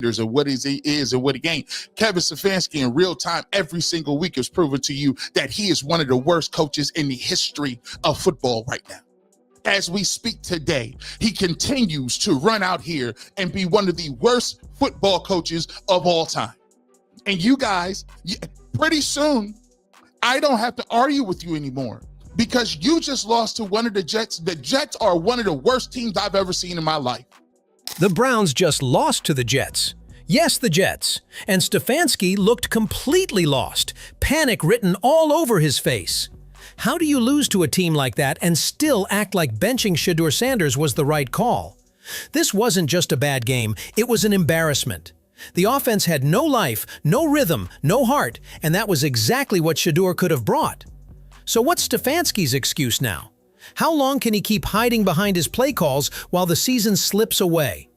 and what he is and what he ain't. Kevin Stefanski in real time every single week has proven to you that he is one of the worst coaches in the history of football right now. As we speak today, he continues to run out here and be one of the worst football coaches of all time. And you guys, pretty soon, I don't have to argue with you anymore because you just lost to one of the Jets. The Jets are one of the worst teams I've ever seen in my life. The Browns just lost to the Jets. Yes, the Jets. And Stefanski looked completely lost, panic written all over his face. How do you lose to a team like that and still act like benching Shedeur Sanders was the right call? This wasn't just a bad game, it was an embarrassment. The offense had no life, no rhythm, no heart, and that was exactly what Shedeur could have brought. So what's Stefanski's excuse now? How long can he keep hiding behind his play calls while the season slips away?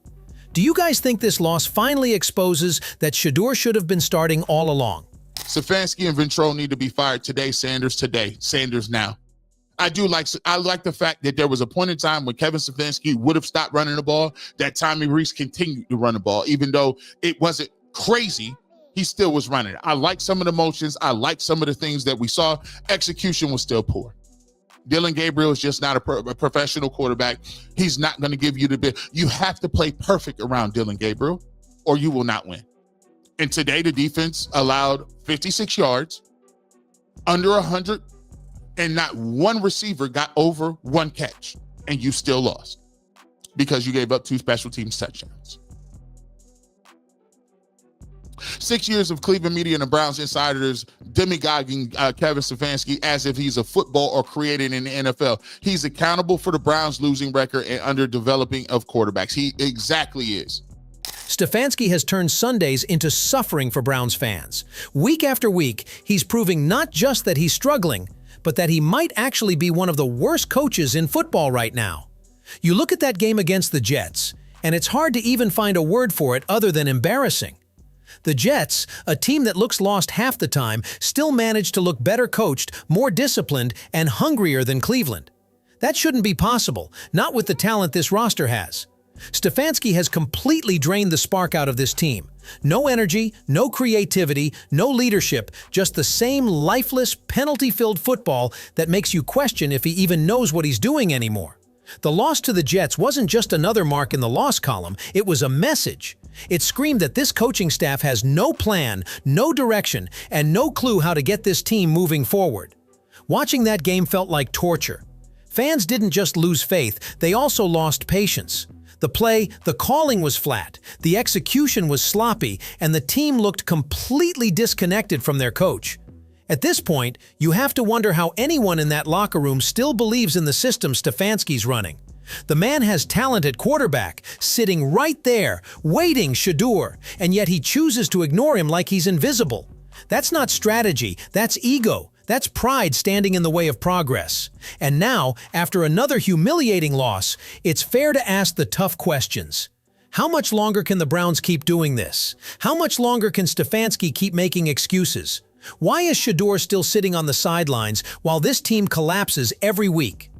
Do you guys think this loss finally exposes that Shedeur should have been starting all along? Stefanski and Ventrell need to be fired today, Sanders now. I like the fact that there was a point in time when Kevin Stefanski would have stopped running the ball, that Tommy Rees continued to run the ball. Even though it wasn't crazy, he still was running it. I like some of the motions. I like some of the things that we saw. Execution was still poor. Dillon Gabriel is just not a professional quarterback. He's not going to give you the bit. You have to play perfect around Dillon Gabriel or you will not win. And today the defense allowed 56 yards, under 100, and not one receiver got over one catch. And you still lost because you gave up 2 special teams touchdowns. 6 years of Cleveland media and the Browns insiders demagoguing Kevin Stefanski as if he's a football or created in the NFL. He's accountable for the Browns' losing record and underdeveloping of quarterbacks. He exactly is. Stefanski has turned Sundays into suffering for Browns fans. Week after week, he's proving not just that he's struggling, but that he might actually be one of the worst coaches in football right now. You look at that game against the Jets, and it's hard to even find a word for it other than embarrassing. The Jets, a team that looks lost half the time, still managed to look better coached, more disciplined, and hungrier than Cleveland. That shouldn't be possible, not with the talent this roster has. Stefanski has completely drained the spark out of this team. No energy, no creativity, no leadership, just the same lifeless, penalty-filled football that makes you question if he even knows what he's doing anymore. The loss to the Jets wasn't just another mark in the loss column, it was a message. It screamed that this coaching staff has no plan, no direction, and no clue how to get this team moving forward. Watching that game felt like torture. Fans didn't just lose faith, they also lost patience. The calling was flat, the execution was sloppy, and the team looked completely disconnected from their coach. At this point, you have to wonder how anyone in that locker room still believes in the system Stefanski's running. The man has talent at quarterback, sitting right there, waiting Shedeur, and yet he chooses to ignore him like he's invisible. That's not strategy, that's ego. That's pride standing in the way of progress. And now, after another humiliating loss, it's fair to ask the tough questions. How much longer can the Browns keep doing this? How much longer can Stefanski keep making excuses? Why is Shedeur still sitting on the sidelines while this team collapses every week?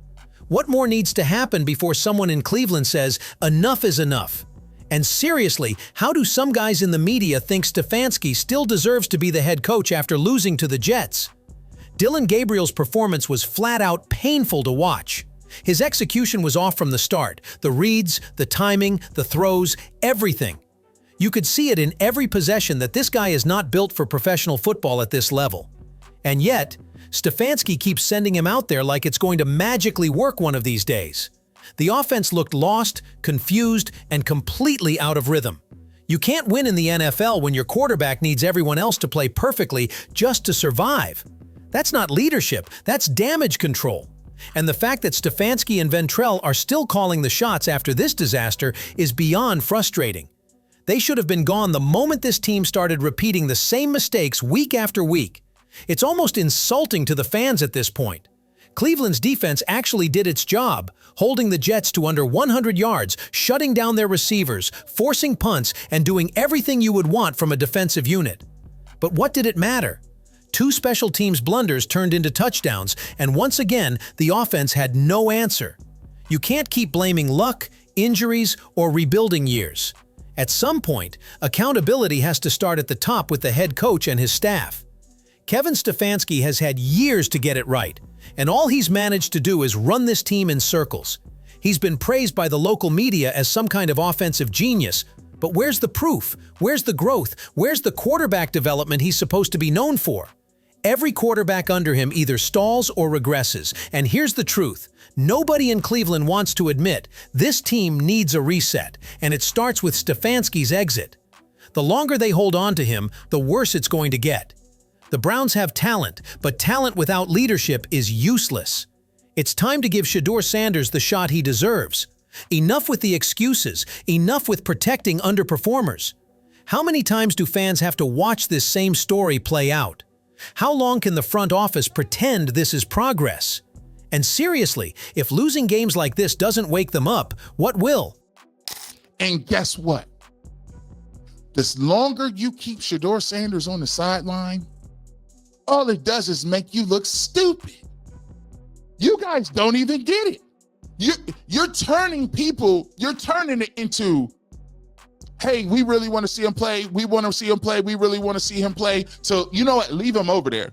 What more needs to happen before someone in Cleveland says, enough is enough? And seriously, how do some guys in the media think Stefanski still deserves to be the head coach after losing to the Jets? Dillon Gabriel's performance was flat-out painful to watch. His execution was off from the start. The reads, the timing, the throws, everything. You could see it in every possession that this guy is not built for professional football at this level. And yet, Stefanski keeps sending him out there like it's going to magically work one of these days. The offense looked lost, confused, and completely out of rhythm. You can't win in the NFL when your quarterback needs everyone else to play perfectly just to survive. That's not leadership, that's damage control. And the fact that Stefanski and Ventrell are still calling the shots after this disaster is beyond frustrating. They should have been gone the moment this team started repeating the same mistakes week after week. It's almost insulting to the fans at this point. Cleveland's defense actually did its job, holding the Jets to under 100 yards, shutting down their receivers, forcing punts, and doing everything you would want from a defensive unit. But what did it matter? 2 special teams blunders turned into touchdowns, and once again, the offense had no answer. You can't keep blaming luck, injuries, or rebuilding years. At some point, accountability has to start at the top with the head coach and his staff. Kevin Stefanski has had years to get it right, and all he's managed to do is run this team in circles. He's been praised by the local media as some kind of offensive genius, but where's the proof? Where's the growth? Where's the quarterback development he's supposed to be known for? Every quarterback under him either stalls or regresses, and here's the truth. Nobody in Cleveland wants to admit this team needs a reset, and it starts with Stefanski's exit. The longer they hold on to him, the worse it's going to get. The Browns have talent, but talent without leadership is useless. It's time to give Shedeur Sanders the shot he deserves. Enough with the excuses, enough with protecting underperformers. How many times do fans have to watch this same story play out? How long can the front office pretend this is progress? And seriously, if losing games like this doesn't wake them up, what will? And guess what? The longer you keep Shedeur Sanders on the sideline, all it does is make you look stupid. You guys don't even get it. You're turning it into, hey, we really want to see him play. We want to see him play. We really want to see him play. So you know what? Leave him over there.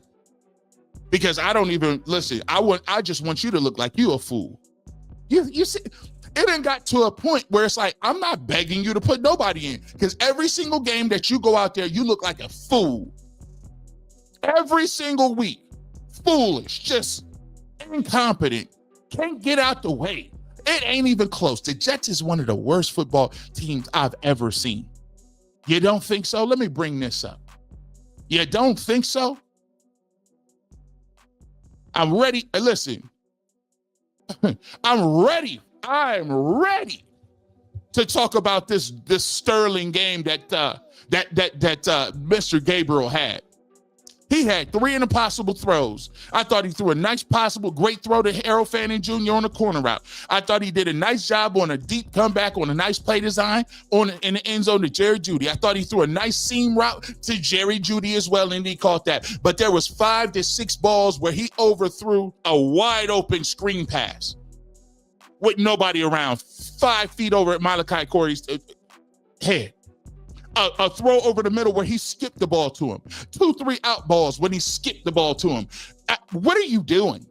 Because I don't even, listen, I just want you to look like you a fool. You see, it done got to a point where it's like, I'm not begging you to put nobody in. Because every single game that you go out there, you look like a fool. Every single week. Foolish, just incompetent, can't get out the way. It ain't even close. The Jets is one of the worst football teams I've ever seen. You don't think so? Let me bring this up. You don't think so? I'm ready. Listen, I'm ready to talk about this sterling game that Mr. Gabriel had. He had 3 impossible throws. I thought he threw a nice great throw to Harold Fanning Jr. on the corner route. I thought he did a nice job on a deep comeback on a nice play design in the end zone to Jerry Jeudy. I thought he threw a nice seam route to Jerry Jeudy as well, and he caught that. But there was 5 to 6 balls where he overthrew a wide open screen pass with nobody around, 5 feet over at Malachi Corey's head. A throw over the middle where he skipped the ball to him. 2-3 out balls when he skipped the ball to him. What are you doing?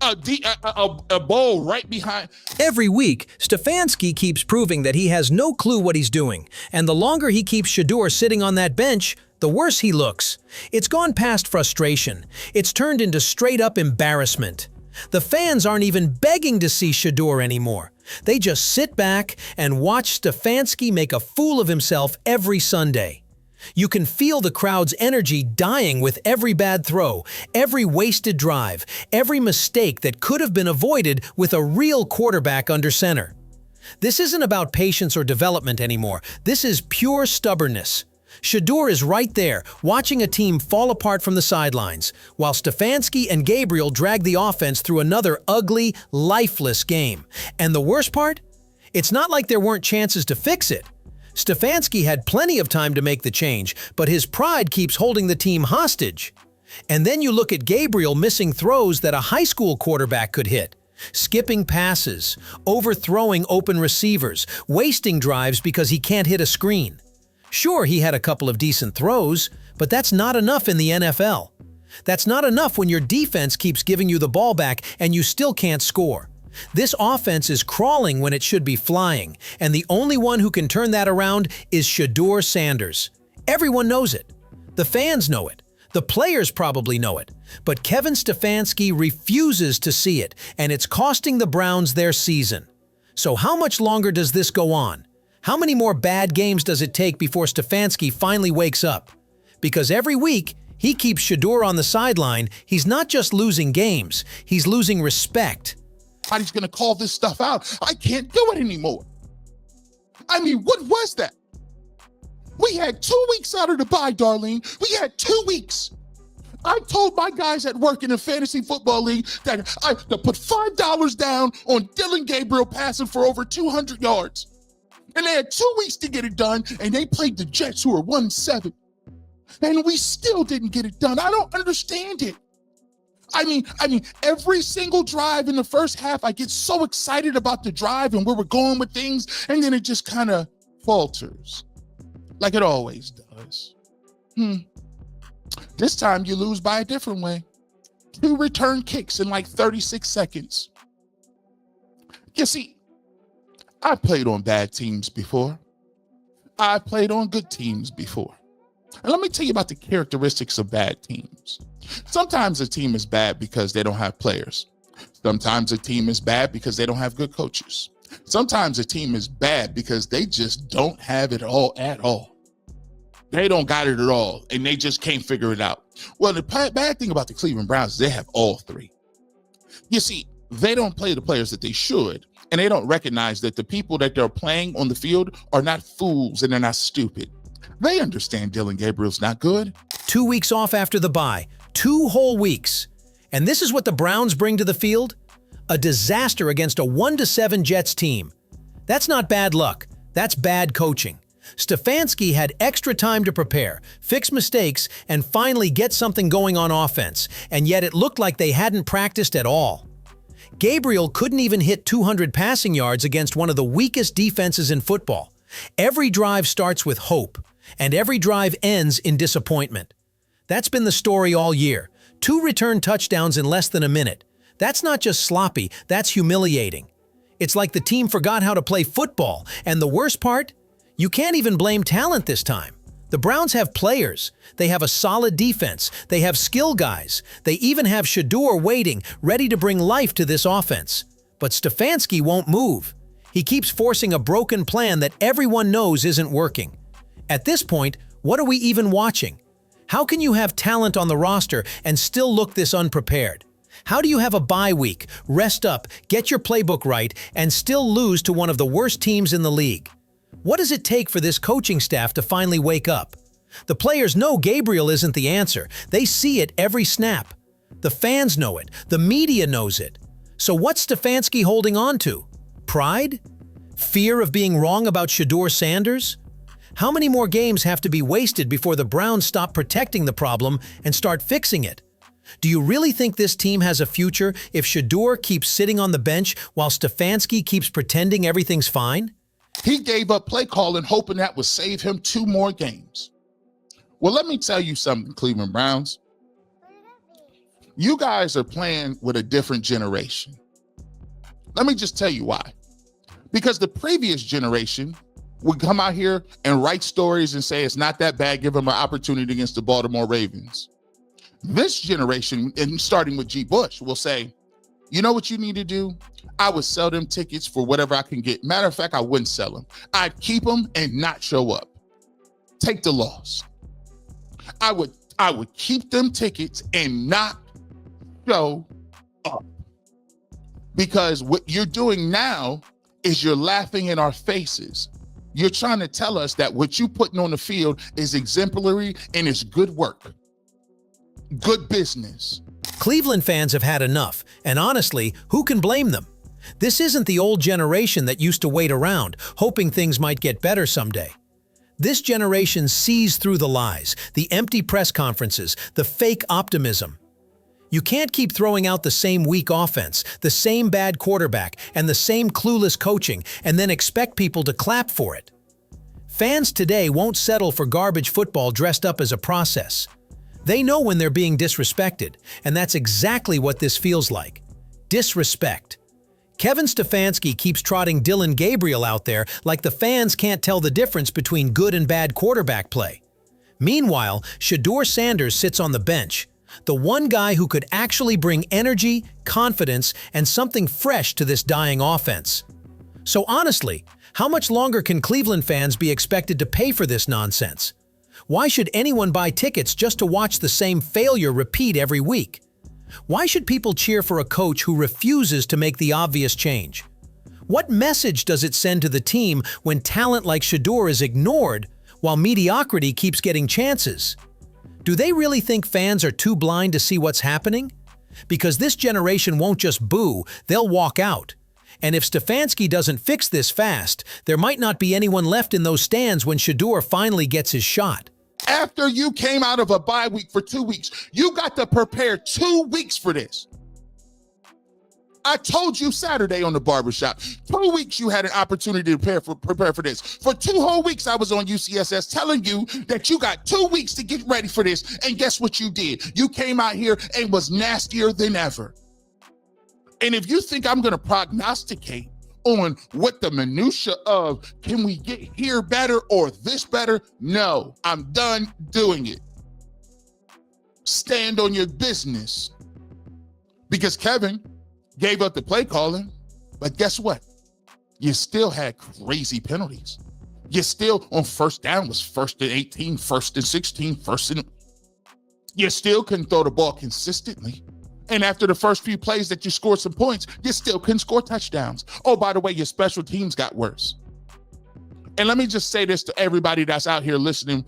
A ball right behind. Every week, Stefanski keeps proving that he has no clue what he's doing, and the longer he keeps Shedeur sitting on that bench, the worse he looks. It's gone past frustration. It's turned into straight-up embarrassment. The fans aren't even begging to see Shedeur anymore. They just sit back and watch Stefanski make a fool of himself every Sunday. You can feel the crowd's energy dying with every bad throw, every wasted drive, every mistake that could have been avoided with a real quarterback under center. This isn't about patience or development anymore. This is pure stubbornness. Shedeur is right there, watching a team fall apart from the sidelines, while Stefanski and Gabriel drag the offense through another ugly, lifeless game. And the worst part? It's not like there weren't chances to fix it. Stefanski had plenty of time to make the change, but his pride keeps holding the team hostage. And then you look at Gabriel missing throws that a high school quarterback could hit. Skipping passes, overthrowing open receivers, wasting drives because he can't hit a screen. Sure, he had a couple of decent throws, but that's not enough in the NFL. That's not enough when your defense keeps giving you the ball back and you still can't score. This offense is crawling when it should be flying, and the only one who can turn that around is Shedeur Sanders. Everyone knows it. The fans know it. The players probably know it. But Kevin Stefanski refuses to see it, and it's costing the Browns their season. So how much longer does this go on? How many more bad games does it take before Stefanski finally wakes up? Because every week, he keeps Shedeur on the sideline. He's not just losing games, he's losing respect. Nobody's going to call this stuff out. I can't do it anymore. I mean, what was that? We had 2 weeks out of the bye, Darlene. We had 2 weeks. I told my guys at work in the fantasy football league that I to put $5 down on Dylan Gabriel passing for over 200 yards. And they had 2 weeks to get it done, and they played the Jets, who are 1-7. And we still didn't get it done. I don't understand it. I mean, every single drive in the first half, I get so excited about the drive and where we're going with things, and then it just kind of falters, like it always does. This time you lose by a different way. 2 return kicks in like 36 seconds. You see, I played on bad teams before. I played on good teams before. And let me tell you about the characteristics of bad teams. Sometimes a team is bad because they don't have players. Sometimes a team is bad because they don't have good coaches. Sometimes a team is bad because they just don't have it all at all. They don't got it at all, and they just can't figure it out. Well, the bad thing about the Cleveland Browns is they have all three. You see, they don't play the players that they should, and they don't recognize that the people that they're playing on the field are not fools and they're not stupid. They understand Dylan Gabriel's not good. 2 weeks off after the bye, 2 whole weeks. And this is what the Browns bring to the field? A disaster against a 1-7 Jets team. That's not bad luck, that's bad coaching. Stefanski had extra time to prepare, fix mistakes, and finally get something going on offense, and yet it looked like they hadn't practiced at all. Gabriel couldn't even hit 200 passing yards against one of the weakest defenses in football. Every drive starts with hope, and every drive ends in disappointment. That's been the story all year. 2 return touchdowns in less than a minute. That's not just sloppy, that's humiliating. It's like the team forgot how to play football, and the worst part? You can't even blame talent this time. The Browns have players. They have a solid defense. They have skill guys. They even have Shedeur waiting, ready to bring life to this offense. But Stefanski won't move. He keeps forcing a broken plan that everyone knows isn't working. At this point, what are we even watching? How can you have talent on the roster and still look this unprepared? How do you have a bye week, rest up, get your playbook right, and still lose to one of the worst teams in the league? What does it take for this coaching staff to finally wake up? The players know Gabriel isn't the answer. They see it every snap. The fans know it. The media knows it. So what's Stefanski holding on to? Pride? Fear of being wrong about Shedeur Sanders? How many more games have to be wasted before the Browns stop protecting the problem and start fixing it? Do you really think this team has a future if Shedeur keeps sitting on the bench while Stefanski keeps pretending everything's fine? He gave up play calling, hoping that would save him 2 more games. Well, let me tell you something, Cleveland Browns. You guys are playing with a different generation. Let me just tell you why. Because the previous generation would come out here and write stories and say it's not that bad, give them an opportunity against the Baltimore Ravens. This generation, and starting with G. Bush, will say, you know what you need to do? I would sell them tickets for whatever I can get. Matter of fact, I wouldn't sell them. I'd keep them and not show up. Take the loss. I would keep them tickets and not show up. Because what you're doing now is you're laughing in our faces. You're trying to tell us that what you're putting on the field is exemplary and it's good work. Good business. Cleveland fans have had enough, and honestly, who can blame them? This isn't the old generation that used to wait around, hoping things might get better someday. This generation sees through the lies, the empty press conferences, the fake optimism. You can't keep throwing out the same weak offense, the same bad quarterback, and the same clueless coaching, and then expect people to clap for it. Fans today won't settle for garbage football dressed up as a process. They know when they're being disrespected, and that's exactly what this feels like. Disrespect. Kevin Stefanski keeps trotting Dylan Gabriel out there like the fans can't tell the difference between good and bad quarterback play. Meanwhile, Shedeur Sanders sits on the bench, the one guy who could actually bring energy, confidence, and something fresh to this dying offense. So honestly, how much longer can Cleveland fans be expected to pay for this nonsense? Why should anyone buy tickets just to watch the same failure repeat every week? Why should people cheer for a coach who refuses to make the obvious change? What message does it send to the team when talent like Shedeur is ignored while mediocrity keeps getting chances? Do they really think fans are too blind to see what's happening? Because this generation won't just boo, they'll walk out. And if Stefanski doesn't fix this fast, there might not be anyone left in those stands when Shedeur finally gets his shot. After you came out of a bye week for 2 weeks, you got to prepare 2 weeks for this. I told you Saturday on the barbershop, 2 weeks you had an opportunity to prepare for this. For 2 whole weeks, I was on UCSS telling you that you got 2 weeks to get ready for this. And guess what you did? You came out here and was nastier than ever. And if you think I'm going to prognosticate on what the minutia of can we get here better or this better, no, I'm done doing it. Stand on your business. Because Kevin gave up the play calling, but guess what? You still had crazy penalties. You still on first down was 1st and 18, 1st and 16, 1st and... You still couldn't throw the ball consistently. And after the first few plays that you scored some points, you still couldn't score touchdowns. Oh, by the way, your special teams got worse. And let me just say this to everybody that's out here listening.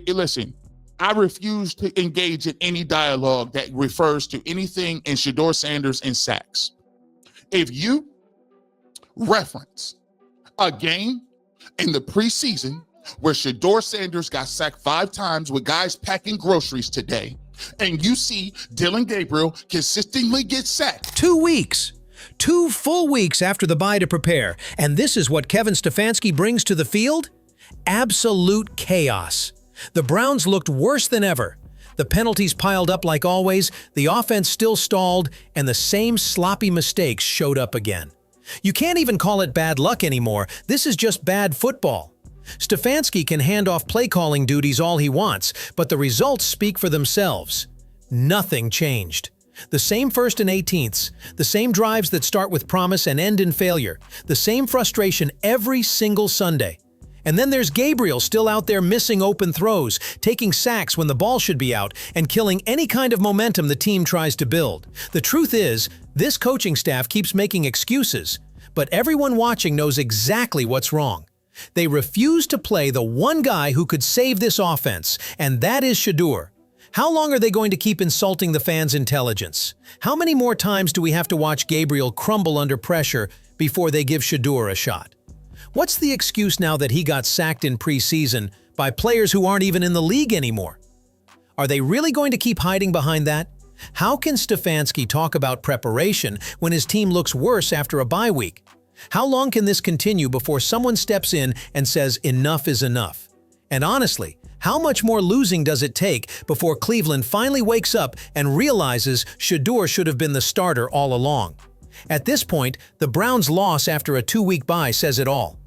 Listen, I refuse to engage in any dialogue that refers to anything in Shedeur Sanders and sacks. If you reference a game in the preseason where Shedeur Sanders got sacked 5 times with guys packing groceries today, and you see Dylan Gabriel consistently get sacked. 2 weeks. 2 full weeks after the bye to prepare. And this is what Kevin Stefanski brings to the field? Absolute chaos. The Browns looked worse than ever. The penalties piled up like always, the offense still stalled, and the same sloppy mistakes showed up again. You can't even call it bad luck anymore. This is just bad football. Stefanski can hand off play-calling duties all he wants, but the results speak for themselves. Nothing changed. The same 1st and 18ths, the same drives that start with promise and end in failure, the same frustration every single Sunday. And then there's Gabriel still out there missing open throws, taking sacks when the ball should be out, and killing any kind of momentum the team tries to build. The truth is, this coaching staff keeps making excuses, but everyone watching knows exactly what's wrong. They refuse to play the one guy who could save this offense, and that is Shedeur. How long are they going to keep insulting the fans' intelligence? How many more times do we have to watch Gabriel crumble under pressure before they give Shedeur a shot? What's the excuse now that he got sacked in preseason by players who aren't even in the league anymore? Are they really going to keep hiding behind that? How can Stefanski talk about preparation when his team looks worse after a bye week? How long can this continue before someone steps in and says enough is enough? And honestly, how much more losing does it take before Cleveland finally wakes up and realizes Shedeur should have been the starter all along? At this point, the Browns' loss after a 2-week bye says it all.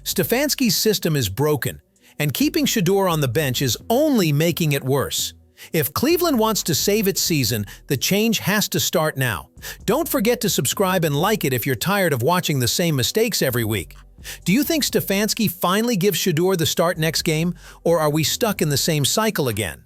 Stefanski's system is broken, and keeping Shedeur on the bench is only making it worse. If Cleveland wants to save its season, the change has to start now. Don't forget to subscribe and like it if you're tired of watching the same mistakes every week. Do you think Stefanski finally gives Shedeur the start next game, or are we stuck in the same cycle again?